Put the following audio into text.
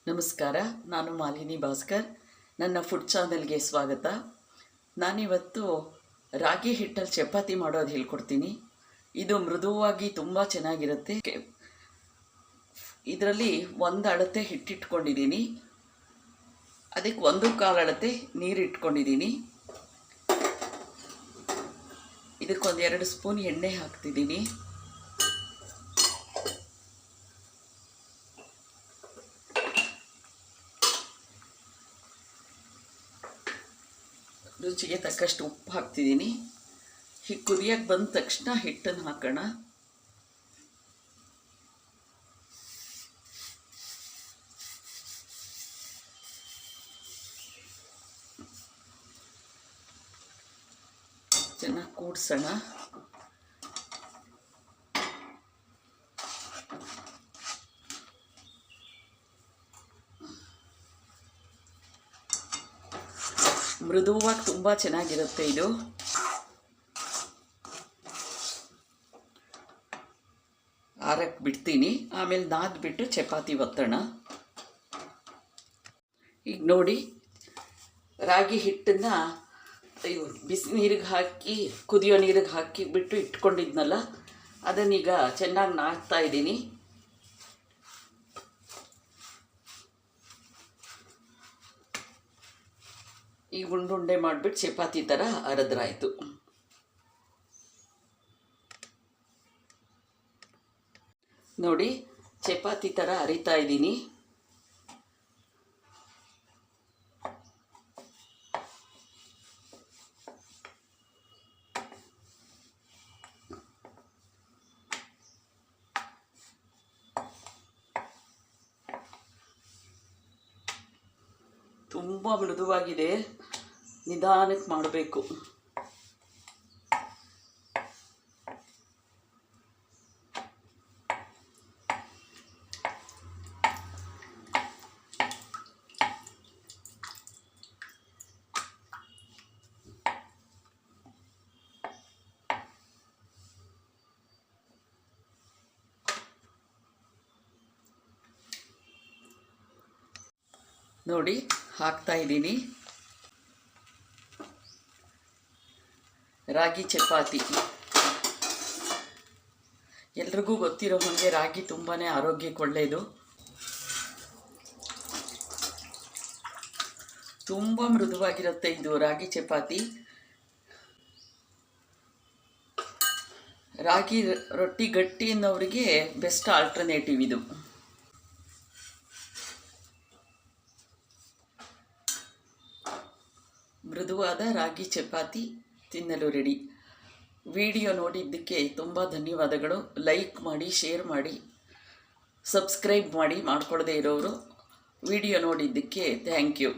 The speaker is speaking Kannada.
ನಮಸ್ಕಾರ. ನಾನು ಮಾಲಿನಿ ಭಾಸ್ಕರ್. ನನ್ನ ಫುಡ್ ಚಾನಲ್ಗೆ ಸ್ವಾಗತ. ನಾನಿವತ್ತು ರಾಗಿ ಹಿಟ್ಟಲ್ಲಿ ಚಪಾತಿ ಮಾಡೋದು ಹೇಳ್ಕೊಡ್ತೀನಿ. ಇದು ಮೃದುವಾಗಿ ತುಂಬ ಚೆನ್ನಾಗಿರುತ್ತೆ. ಇದರಲ್ಲಿ ಒಂದು ಅಳತೆ ಹಿಟ್ಟಿಟ್ಕೊಂಡಿದ್ದೀನಿ, ಅದಕ್ಕೆ 1/4 ಅಳತೆ ನೀರು ಇಟ್ಕೊಂಡಿದ್ದೀನಿ. ಇದಕ್ಕೊಂದು 2 ಸ್ಪೂನ್ ಎಣ್ಣೆ ಹಾಕ್ತಿದ್ದೀನಿ. ರುಚಿಗೆ ತಕ್ಕಷ್ಟು ಉಪ್ಪು ಹಾಕ್ತಿದ್ದೀನಿ. ಹೀಗೆ ಕುದಿಯಕ್ಕೆ ಬಂದ ತಕ್ಷಣ ಹಿಟ್ಟನ್ನು ಹಾಕೋಣ. ಚೆನ್ನಾಗಿ ಕೂಡ್ಸೋಣ. ಮೃದುವಾಗಿ ತುಂಬ ಚೆನ್ನಾಗಿರುತ್ತೆ ಇದು. ಆರಕ್ಕೆ ಬಿಡ್ತೀನಿ, ಆಮೇಲೆ ನಾದ್ಬಿಟ್ಟು ಚಪಾತಿ ಒತ್ತೋಣ. ಈಗ ನೋಡಿ, ರಾಗಿ ಹಿಟ್ಟನ್ನು ಬಿಸಿ ನೀರಿಗೆ ಹಾಕಿ ಕುದಿಯೋ ನೀರಿಗೆ ಹಾಕಿ ಬಿಟ್ಟು ಇಟ್ಕೊಂಡಿದ್ನಲ್ಲ, ಅದನ್ನೀಗ ಚೆನ್ನಾಗಿ ನಾದ್ತಾ ಇದ್ದೀನಿ. ಈ ಉಂಡುಂಡೆ ಮಾಡಿಬಿಟ್ಟು ಚಪಾತಿ ಥರ ಅರೆದ್ರಾಯ್ತು. ನೋಡಿ, ಚಪಾತಿ ಥರ ಅರಿತಾ ಇದ್ದೀನಿ. ತುಂಬ ಮೃದುವಾಗಿದೆ, ನಿಧಾನಕ್ಕೆ ಮಾಡಬೇಕು. ನೋಡಿ, ಹಾಕ್ತಾ ಇದ್ದೀನಿ. ರಾಗಿ ಚಪಾತಿ ಎಲ್ರಿಗೂ ಗೊತ್ತಿರೋ ಹಾಗೆ ರಾಗಿ ತುಂಬಾ ಆರೋಗ್ಯಕ್ಕೆ ಒಳ್ಳೆಯದು. ತುಂಬ ಮೃದುವಾಗಿರುತ್ತೆ ಇದು ರಾಗಿ ಚಪಾತಿ. ರಾಗಿ ರೊಟ್ಟಿ ಗಟ್ಟಿ ಅನ್ನೋರಿಗೆ ಬೆಸ್ಟ್ ಆಲ್ಟರ್ನೇಟಿವ್ ಇದು. ಮೃದುವಾದ ರಾಗಿ ಚಪಾತಿ ತಿನ್ನಲು ರೆಡಿ. ವಿಡಿಯೋ ನೋಡಿದ್ದಕ್ಕೆ ತುಂಬ ಧನ್ಯವಾದಗಳು. ಲೈಕ್ ಮಾಡಿ, ಶೇರ್ ಮಾಡಿ, ಸಬ್ಸ್ಕ್ರೈಬ್ ಮಾಡಿ ಮಾಡ್ಕೊಳ್ಳದೇ ಇರೋರು. ವಿಡಿಯೋ ನೋಡಿದ್ದಕ್ಕೆ ಥ್ಯಾಂಕ್ ಯು.